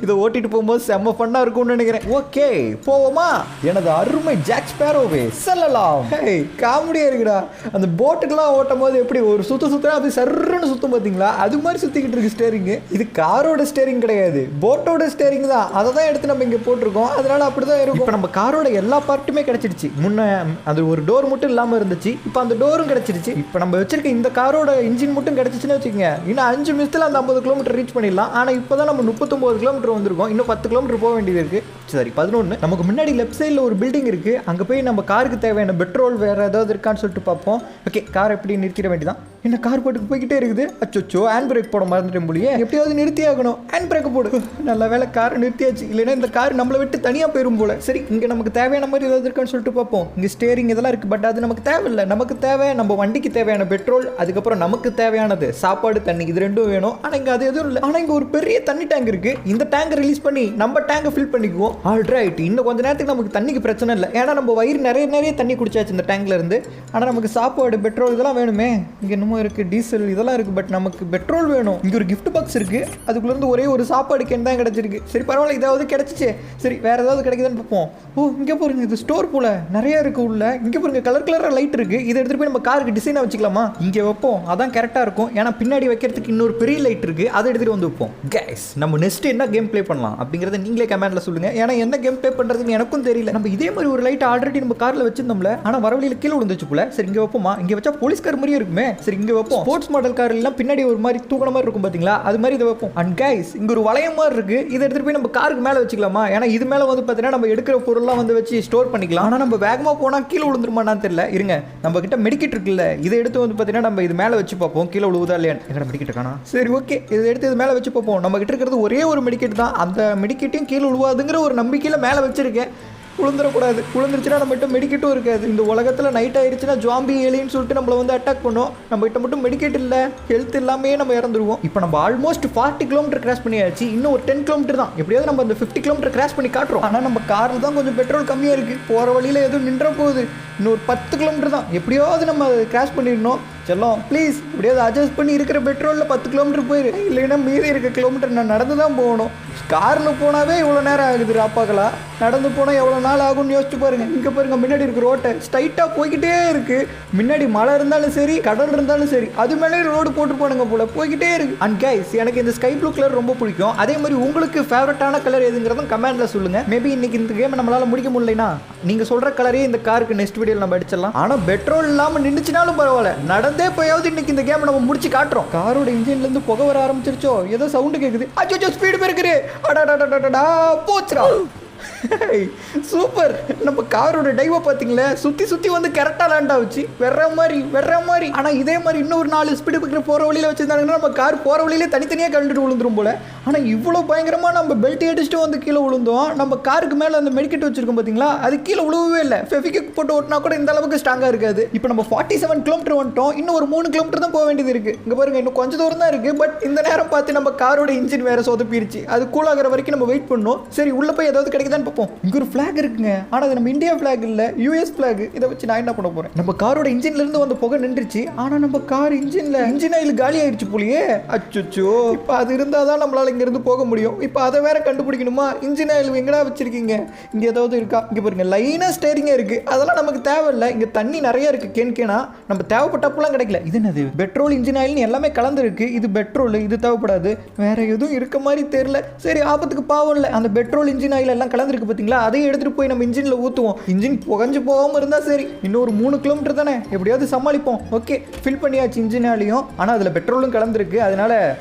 இதை ஓட்டிட்டு போகும்போது செம்ம ஃபன்னாக இருக்கும்னு நினைக்கிறேன். ஓகே போவோமா? எனது அருமை ஜாக் ஸ்பேரோவே செல்லலாம். ஹே, காமெடியாக இருக்குடா. அந்த போட்டுக்கெல்லாம் ஓட்டும் போது எப்படி ஒரு சுத்தம் அப்படி சர்ன்னு சுத்தம் பார்த்தீங்களா? அது மாதிரி சுற்றிக்கிட்டு இருக்கு ஸ்டேரிங்கு. இது காரோட ஸ்டேரிங் கிடையாது, போட்டோட ஸ்டேரிங் தான். அதை தான் எடுத்து நம்ம இங்கே போட்டிருக்கோம். அதனால அப்படி தான் இருக்கும். இப்போ நம்ம காரோட எல்லா பார்ட்டுமே கிடச்சிருச்சு. முன்ன அது ஒரு டோர் மட்டும் இல்லாமல் இருந்துச்சு, இப்போ அந்த டோரும் கிடச்சிருச்சு. இப்போ நம்ம வச்சிருக்க இந்த காரோட இன்ஜின் மட்டும் கிடச்சிச்சுன்னு வச்சுக்கோங்க, இன்னும் 5 நிமிஷத்தில் அந்த 50 கிலோமீட்டர் ரீச் பண்ணிடலாம். ஆனால் இப்போ தான் நம்ம 39 கிலோமீட்டர் வந்திருக்கோம். இன்னும் 10 கிலோமீட்டர் போக வேண்டியது இருக்கு. சரி 11. நமக்கு முன்னாடி லெஃப்ட் சைடில் ஒரு பில்டிங் இருக்கு. அங்கே போய் நம்ம காருக்கு தேவையான பெட்ரோல் வேற ஏதாவது இருக்கான்னு சொல்லிட்டு பார்ப்போம். ஓகே, கார் எப்படி நிறுத்திட வேண்டியதான். என்ன கார் போட்டுக்கு போய்கிட்டே இருக்குது. அச்சோ, ஹேண்ட் பிரேக் போட மறந்துட்டேன் போலியே. எப்படியாவது நிறுத்தி ஆகணும். ஹேண்ட் பிரேக் போடு. நல்ல வேலை காரை நிறுத்தியாச்சு, இல்லைன்னா இந்த கார் நம்மளை விட்டு தனியாக போயிடும் போல. சரி, இங்கே நமக்கு தேவையான மாதிரி ஏதாவது இருக்கான்னு சொல்லிட்டு பார்ப்போம். இங்கே ஸ்டேரிங் இதெல்லாம் இருக்குது, பட் அது நமக்கு தேவையில்லை. நமக்கு தேவை நம்ம வண்டிக்கு தேவையான பெட்ரோல், அதுக்கப்புறம் நமக்கு தேவையானது சாப்பாடு, தண்ணி, இது ரெண்டும் வேணும். ஆனால் இங்கே அது எதுவும் இல்லை. ஆனால் இங்கே ஒரு பெரிய தண்ணி டேங்க் இருக்குது. இந்த டேங்கை ரிலீஸ் பண்ணி நம்ம டேங்கை ஃபில் பண்ணிக்குவோம். ஆல்ரைட், இன்னும் கொஞ்சம் நேரத்துக்கு நமக்கு தண்ணிக்கு பிரச்சனை இல்லை. ஏன்னா நம்ம வயிறு நிறைய தண்ணி குடிச்சாச்சு இந்த டேங்க்ல இருந்து. ஆனால் நமக்கு சாப்பாடு, பெட்ரோல் இதெல்லாம் வேணுமே. இங்கே என்னமோ இருக்குது, டீசல் இதெல்லாம் இருக்குது, பட் நமக்கு பெட்ரோல் வேணும். இங்கே ஒரு கிஃப்ட் பாக்ஸ் இருக்குது, அதுக்குள்ளேருந்து ஒரே ஒரு சாப்பாடு கேன் தான் கிடச்சிருக்கு. சரி பரவாயில்ல, இதாவது கிடச்சிச்சு. சரி, வேற ஏதாவது கிடைக்குதான்னு பார்ப்போம். ஓ, இங்கே பாருங்க, இது ஸ்டோர் போல நிறைய இருக்குது உள்ள. இங்கே பாருங்க, கலராக லைட் இருக்குது. இதை எடுத்துகிட்டு போய் நம்ம காருக்கு டிசைனாக வச்சுக்கலாமா? இங்கே வைப்போம், அதான் கரெக்டாக இருக்கும். ஏன்னா பின்னாடி வைக்கிறதுக்கு இன்னொரு பெரிய லைட் இருக்குது, அதை எடுத்துகிட்டு வந்து வைப்போம். கைஸ், நம்ம நெக்ஸ்ட் என்ன கேம் ப்ளே பண்ணலாம் அப்படிங்கிறத நீங்களே கமெண்ட்ல சொல்லுங்க. ஏன்னா என்ன கேம் ப்ளே பண்ணுறதுன்னு எனக்கும் தெரியல. நம்ம இதே மாதிரி ஒரு லைட் ஆல்ரெடி நம்ம காரில் வச்சிருந்தோம்ல, ஆனால் வரவழியில் கீழே விழுந்துச்சு போல. சரி, இங்கே வைப்போமா? இங்கே வச்சா போலீஸ் கார் மாதிரியே இருக்குமே. சரி, இங்கே வைப்போம். ஸ்போர்ட்ஸ் மாடல் கார் எல்லாம் பின்னாடி ஒரு மாதிரி தூக்கண மாதிரி இருக்கும் பார்த்தீங்களா? அது மாதிரி இதை வைப்போம். அண்ட் கைஸ், இங்கே ஒரு வளையம் மாதிரி இருக்கு, இதை எடுத்துகிட்டு போய் நம்ம காருக்கு மேலே வச்சுக்கலாமா? ஏன்னா இது மேலே வந்து பார்த்தீங்கன்னா நம்ம எடுக்கிற பொருள்லாம் வந்து வச்சு ஸ்டோர் பண்ணிக்கலாம். ஆனால் நம்ம வேகமாக போனால் கீழே விழுந்துருமான்னு தெரியல. இருங்க, நம்ம கிட்ட மெடிக்கெட் இருக்குல்ல, இதை எடுத்து வந்து பார்த்தீங்கன்னா நம்ம இது மேலே வச்சு பார்ப்போம், கீழே விழுவுதா இல்லையா. எங்கட மெடிக்கெட் காணோம். சரி ஓகே, இதை எடுத்து இது மேலே வச்சு பார்ப்போம். நம்ம கிட்ட இருக்கிறது ஒரே ஒரு மெடிக்கெட் தான். அந்த மெடிக்கெட்டையும் கீழே விழுவாதுங்கிற ஒரு நம்பிக்கையில் மேலே வச்சிருக்கேன். விழுந்துடக்கூடாது. விழுந்துருச்சுன்னா நம்மகிட்ட மெடிக்கெட்டும் இருக்காது. இந்த உலகத்தில் நைட் ஆயிடுச்சுன்னா ஜாம்பி ஏலின்னு சொல்லிட்டு நம்மளை வந்து அட்டாக் பண்ணும். நம்மகிட்ட மட்டும் மெடிக்கெட் இல்லை, ஹெல்த் இல்லாமே நம்ம இறந்துருவோம். இப்போ நம்ம ஆல்மோஸ்ட் 40 கிலோமீட்டர் கிராஸ் பண்ணியாச்சு. இன்னும் ஒரு 10 கிலோமீட்டர் தான். எப்படியாவது நம்ம அந்த 50 கிலோமீட்டர் கிராஸ் பண்ணி காட்டுறோம். ஆனால் நம்ம காரில் தான் கொஞ்சம் பெட்ரோல் கம்மியாக இருக்குது. போகிற வழியில் எதுவும் நின்ற போகுது. இன்னும் ஒரு 10 கிலோமீட்டர் தான். எப்படியாவது நம்ம கிராஸ் பண்ணிடணும். செல்லம் ப்ளீஸ், எப்படியாவது அட்ஜஸ்ட் பண்ணி இருக்கிற பெட்ரோலில் 10 கிலோமீட்டர் போயிரு. இல்லைன்னா மீதி இருக்க கிலோமீட்டர் நான் நடந்து தான் போகணும். காரில் போனாவே இவ்வளோ நேரம் ஆகுது. அப்பாக்கலாம் நடந்து போனால் எவ்வளோ நாள் ஆகும்னு யோசிச்சு பாருங்க. இங்கே பாருங்க, முன்னாடி இருக்கிற ரோட்டை ஸ்ட்ரைட்டாக போய்கிட்டே இருக்கு. முன்னாடி மழை இருந்தாலும் சரி, கடல் இருந்தாலும் சரி, அது மேலே ரோடு போட்டுருப்பானுங்க போல, போய்கிட்டே இருக்கு. அண்ட் கைஸ், எனக்கு இந்த ஸ்கை ப்ளூ கலர் ரொம்ப பிடிக்கும். அதே மாதிரி உங்களுக்கு ஃபேவரட்டான கலர் எதுங்கிறதும் கமெண்ட்ல சொல்லுங்க. மேபி இன்னைக்கு இந்த கேம் நம்மளால முடிக்க முடியலைன்னா நீங்க சொல்ற கலரே இந்த காருக்கு நெக்ஸ்ட் வீடியோவில் நம்ம அடிச்சிடலாம். ஆனால் பெட்ரோல் இல்லாமல் நின்றுச்சுனாலும் பரவாயில்ல, நடந்தே போயாவது இன்னைக்கு இந்த கேம் நம்ம முடிச்சு காட்டுறோம். காரோட இன்ஜின்ல இருந்து புகை வர ஆரம்பிச்சிருச்சோ, ஏதோ சவுண்டு கேட்குது. அச்சோ, ஸ்பீடு பெருக்குது. அடாடாடாடா, போச்சுடா. சூப்பர். நம்ம காரோட டைவை பார்த்தீங்களா, சுற்றி வந்து கரெக்டாக லேண்ட் ஆச்சு. வெற மாதிரி. ஆனால் இதே மாதிரி இன்னொரு 4 ஸ்பீடு பிரேக்கர் போகிற வழியில் வச்சுருந்தாங்கன்னா நம்ம கார் போகிற வழியிலே தனித்தனியாக கண்டுட்டு விழுந்துரும் போல. ஆனால் இவ்வளோ பயங்கரமாக நம்ம பெல்ட் அடிச்சுட்டு வந்து கீழே விழுந்தோம். நம்ம காருக்கு மேலே அந்த மெடிக்கெட் வச்சிருக்கோம் பார்த்தீங்களா, அது கீழே விழுவவே இல்லை. ஃபெவிக்விக் போட்டு ஓட்டினா கூட இந்த அளவுக்கு ஸ்ட்ராங்காக இருக்காது. இப்போ நம்ம 47 கிலோமீட்டர் வந்துட்டோம். இன்னும் ஒரு 3 கிலோமீட்டர் தான் போக வேண்டியது இருக்குது. இங்கே பாருங்க, இன்னும் கொஞ்சம் தூரம் தான் இருக்குது. பட் இந்த நேரம் பார்த்து நம்ம காரோட இன்ஜின் வேறு சொதப்பிடுச்சு. அது கூலாகிற வரைக்கும் நம்ம வெயிட் பண்ணோம். சரி, உள்ளே போய் ஏதாவது கிடைக்குது கிடைக்குதான்னு பார்ப்போம். இங்க ஒரு ஃபிளாக் இருக்குங்க, ஆனா அது நம்ம இந்தியா ஃபிளாக் இல்ல, யூஎஸ் ஃபிளாக். இதை வச்சு நான் என்ன பண்ண போறேன்? நம்ம காரோட இன்ஜின்ல இருந்து வந்த புகை நின்றுச்சு, ஆனா நம்ம கார் இன்ஜின் ஆயில் காலி ஆயிடுச்சு போலியே. அச்சோ, இப்போ அது இருந்தாதான் நம்மளால இங்க இருந்து போக முடியும். இப்போ அதை வேற கண்டுபிடிக்கணுமா? இன்ஜின் ஆயில் எங்கடா வச்சிருக்கீங்க? இங்க ஏதாவது இருக்கா? இங்க பாருங்க, லைனா ஸ்டேரிங்கே இருக்கு. அதெல்லாம் நமக்கு தேவையில்லை. இங்க தண்ணி நிறைய இருக்கு, கேனா நம்ம தேவைப்பட்டப்பெல்லாம் கிடைக்கல. இது என்னது? பெட்ரோல் இன்ஜின் ஆயில் எல்லாமே கலந்து இருக்கு. இது பெட்ரோல், இது தேவைப்படாது. வேற எதுவும் இருக்க மாதிரி தெரியல. சரி, ஆபத்துக்கு பாவம் இல்லை. அந்த பெட்ரோல் இன்ஜின் ஆயில் எல்லாம் கலந்து இருக்கு பாத்தீங்களா, அதையும் எடுத்துட்டு போய் நம்ம இன்ஜின்ல ஊத்துவோம். இன்ஜின் புகஞ்சு போகாம இருந்தா சரி. இன்னொரு 3 கிலோமீட்டர் தானே, எப்படியாவது சமாளிப்போம். ஓகே, ஃபில் பண்ணியாச்சு இன்ஜின் ஆயிலையும். ஆனா அதுல பெட்ரோலும் கலந்துருக்கு, அதனால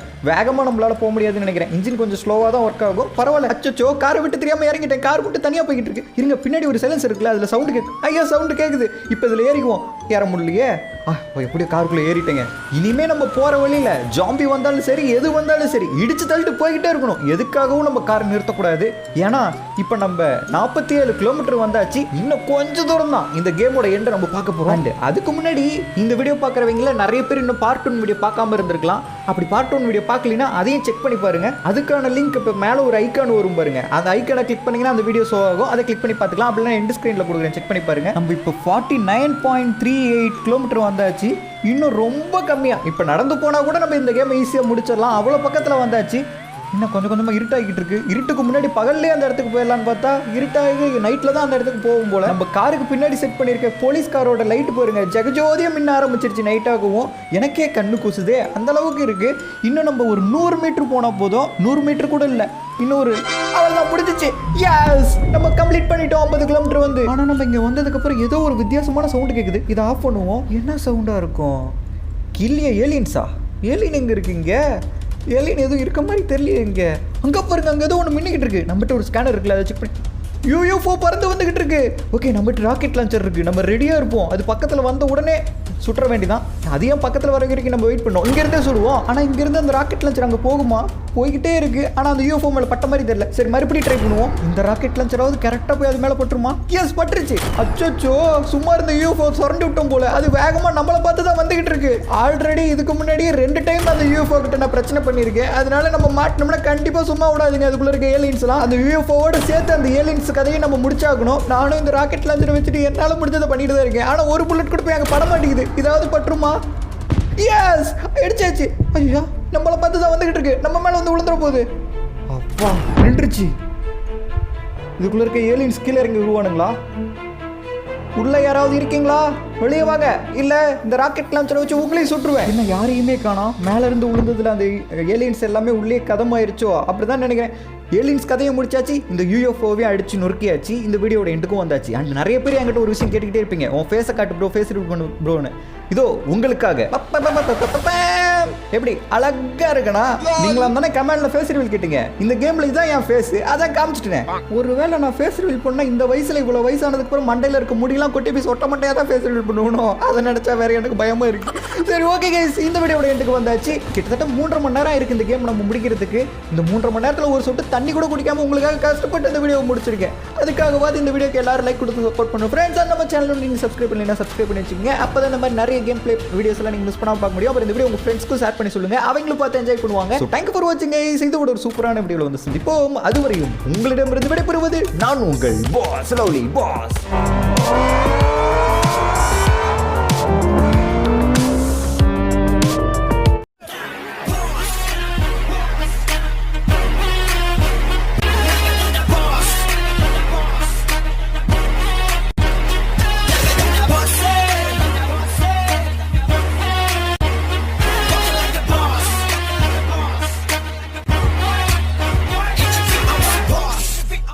வேகமா நம்மளால போக முடியாதுன்னு நினைக்கிறேன். இன்ஜின் கொஞ்சம் ஸ்லோவா தான் ஒர்க் ஆகும். பரவாயில்ல. அச்சோ, காரை விட்டு தெரியாம இறங்கிட்டேன். கார் விட்டு தனியா போய்கிட்டு இருக்கு. இருங்க, பின்னாடி ஒரு சைலன்ஸ் இருக்குல்ல, அதுல சவுண்ட் கேட்கு. ஐயா, சவுண்ட் கேக்குது. இப்போ இதுல ஏறிக்குவோம். ஏற முடியலையே. எப்படியோ காருக்குள்ள ஏறிட்டேங்க. இனிமே நம்ம போற வழியில ஜாம்பி வந்தாலும் சரி, எது வந்தாலும் சரி, இடிச்சு தள்ளிட்டு போய்கிட்டே இருக்கணும். எதுக்காகவும் நம்ம காரை நிறுத்தக்கூடாது. ஏன்னா இப்போ நம்ம 47 கிலோமீட்டர் வந்தாச்சு. இன்னும் கொஞ்சம் தூரம் தான் இந்த கேமோட எண்டை நம்ம பார்க்க போறோம். அதுக்கு முன்னாடி இந்த வீடியோ பார்க்குறவங்கள நிறைய பேர் இன்னும் பார்ட் 1 வீடியோ பார்க்காம இருந்திருக்கலாம். அப்படி பார்ட் 1 வீடியோ பார்க்கலனா அதையும் செக் பண்ணி பாருங்க. அதுக்கான லிங்க் இப்போ மேலே ஒரு ஐக்கான் வரும் பாருங்க. அந்த ஐக்கானை கிளிக் பண்ணீங்கன்னா அந்த வீடியோ ஷோ ஆகும். அதை கிளிக் பண்ணி பார்த்துக்கலாம். அப்படின்னா எண்ட் ஸ்க்ரீனில் கொடுக்குறேன், செக் பண்ணி பாருங்க. நம்ம இப்போ 49.38 கிலோமீட்டர் வந்தாச்சு. இன்னும் ரொம்ப கம்மியா. இப்போ நடந்து போனா கூட நம்ம இந்த கேம் ஈஸியாக முடிச்சிடலாம். அவ்வளோ பக்கத்தில் வந்தாச்சு. இன்னும் கொஞ்சம் கொஞ்சமாக இருட்டாகிட்டு இருக்கு. இருட்டுக்கு முன்னாடி பகல்லே அந்த இடத்துக்கு போயிடலான்னு பார்த்தா இருட்டாகி நைட்டில் தான் அந்த இடத்துக்கு போகும் போல. நம்ம காருக்கு பின்னாடி செட் பண்ணியிருக்க போலீஸ் காரோட லைட்டு பாருங்க, ஜெகஜோதியம் மின்ன ஆரம்பிச்சிருச்சு. நைட்டாகவும் எனக்கே கண்ணு கூசுதே, அந்த அளவுக்கு இருக்கு. இன்னும் நம்ம ஒரு 100 மீட்டர் போனால் போதும். 100 மீட்டர் கூட இல்லை, இன்னொரு அவ்வளோதான், முடிஞ்சிச்சு. எஸ், நம்ம கம்ப்ளீட் பண்ணிட்டோம் 50 கிலோமீட்டர் வந்து. ஆனால் நம்ம இங்கே வந்ததுக்கப்புறம் ஏதோ ஒரு வித்தியாசமான சவுண்டு கேட்குது. இதை ஆஃப் பண்ணுவோம். என்ன சவுண்டாக இருக்கும்? கில்லிய ஏலியன்ஸா? ஏலியன் எங்கே இருக்குங்க? ஏலியன் எதுவும் இருக்க மாதிரி தெரியல. இங்கே அங்கே பாருங்க, அங்கே ஏதோ ஒன்று மின்னிக்கிட்டு இருக்கு. நம்மகிட்ட ஒரு ஸ்கேனர் இருக்குல்ல, அதை செக் பண்ணி. யூஎஃப்ஓ பறந்து வந்துகிட்டு இருக்கு. ஓகே, நம்மகிட்ட ராக்கெட் லான்ச்சர் இருக்கு. நம்ம ரெடியாக இருப்போம். அது பக்கத்தில் வந்த உடனே சுற்ற வேண்டிதான். அதையும் பக்கத்தில் வர வரைக்கும் நம்ம வெயிட் பண்ணோம். இங்கேருந்தே சுடுவோம். ஆனால் இங்கேருந்து அந்த ராக்கெட் லான்ச்சர் அங்கே போகுமா? போய்கிட்டே இருக்கு. ஆனால் அந்த யூஎஃப்ஓ மேலே பட்ட மாதிரி தெரியல. சரி, மறுபடியும் ட்ரை பண்ணுவோம். இந்த ராக்கெட் லான்ச்சராவது கரெக்டாக போய் அது மேலே பட்டுருமா? எஸ், பட்டுருச்சு. அச்சோ, சும்மா இருந்த யூஎஃப்ஓ சுரண்டி விட்டோம் போல. அது வேகமாக நம்மளை பார்த்து தான் வந்துகிட்டு இருக்கு. ஆல்ரெடி இதுக்கு முன்னாடி 2 டைம் அந்த யூஎஃப்ஓ கிட்ட நான் பிரச்சனை பண்ணியிருக்கேன். அதனால நம்ம மாட்டினோம்னா கண்டிப்பாக சும்மா விடாதுங்க. அதுக்குள்ள இருக்க ஏலியன்ஸ்லாம் அந்த யூஎஃப்ஓவோட சேர்த்து அந்த ஏலியன்ஸ் கதையை நம்ம முடிச்சாகணும். நானும் இந்த ராக்கெட் லான்ச்சரை வச்சுட்டு என்னால் முடிஞ்சதை பண்ணிட்டு தான் இருக்கேன். ஆனால் ஒரு புல்லட் கூட போய் அங்கே பட மாட்டேங்குது. இதாவது பட்டுருமா? எஸ், அடிச்சாச்சு. ஐயா, நம்மளை பார்த்து தான் வந்துகிட்டு இருக்கு. நம்ம மேலே வந்து விழுந்துற போகுது. அப்பா, நின்றுச்சு. இதுக்குள்ள இருக்க ஏலியன்ஸ் கீழே இறங்கி உருவானுங்களா? உள்ள யாராவது இருக்கீங்களா? வெளியே வாங்க, இல்ல இந்த ராக்கெட் லான்ச்சரை வச்சு உங்களையும் சுட்டுருவேன். என்ன யாரையுமே காணோம். மேல இருந்து விழுந்ததுல அந்த ஏலியன்ஸ் எல்லாமே உள்ளே கதமாயிருச்சோ? அப்படிதான் நினைக்கிறேன். ஏலியன்ஸ் கதையை முடிச்சாச்சு. இந்த யூஎஃப்ஓவையும் அடிச்சு நொறுக்கியாச்சு. இந்த வீடியோட எண்டுக்கும் வந்தாச்சு. அண்ட் நிறைய பேர் என்கிட்ட ஒரு விஷயம் கேட்டுக்கிட்டே இருப்பீங்க, உன் ஃபேஸை காட்டு ப்ரோ, ஃபேஸ் ரிவ்யூ பண்ணு ப்ரோன்னு. இதோ உங்களுக்காக. எப்படி அழகா இருக்கனா? நீங்களாம் தானே கமெண்ட்ல ஃபேஸ் ரிவீல் கேட்டீங்க. இந்த கேம்ல இதான் என் ஃபேஸ், அதான் காமிச்சிட்டேன். ஒருவேளை நான் ஃபேஸ் ரிவீல் பண்ணா இந்த வயசுல இவ்வளவு வயசானதுக்கு அப்புறம் மண்டையில இருக்க முடியெல்லாம் கொட்டி போய் சொட்ட மண்டையா தான் ஃபேஸ் ரிவீல் பண்ணுவோம். அதை நினைச்சா வேற எனக்கு பயமா இருக்கு. சரி, ஓகே கைஸ், இந்த வீடியோட எண்டுக்கு வந்தாச்சு. கிட்டத்தட்ட 3.5 மணி நேரம் இருக்கு இந்த கேம் நம்ம முடிக்கிறதுக்கு. இந்த 3.5 மணி நேரத்துல ஒரு சொட்டு தண்ணி கூட குடிக்காம உங்களுக்காக கஷ்டப்பட்டு இந்த வீடியோ முடிச்சிருக்கேன். அதுக்காகவாது இந்த வீடியோக்கு எல்லாரும் லைக் கொடுத்து சப்போர்ட் பண்ணுங்க. ஃப்ரெண்ட்ஸ், நம்ம சேனல் நீங்க சப்ஸ்கிரைப் பண்ணீங்கன்னா சப்ஸ்கிரைப் பண்ணி வச்சுக்கோங்க. அப்பதான் இந்த மாதிரி நிறைய கேம் பிளே வீடியோஸ் எல்லாம் நீங்க மிஸ் பண்ணாம பார்க்க முடியும். அப்புறம் இந்த வீடியோ உங்க ஃப்ரெண்ட்ஸ்க்கு ஷேர் பண்ணி சொல்லுங்க, அவங்களும் பார்த்து என்ஜாய் பண்ணுவாங்க. சோ தேங்க் யூ ஃபார் வாட்சிங் கைஸ். இதோட ஒரு சூப்பரான வீடியோல வந்து சந்திப்போம். அதுவரையும் உங்களிடமிருந்து விடைபெறுவது நான் உங்கள் பாஸ் லவ்லி பாஸ்.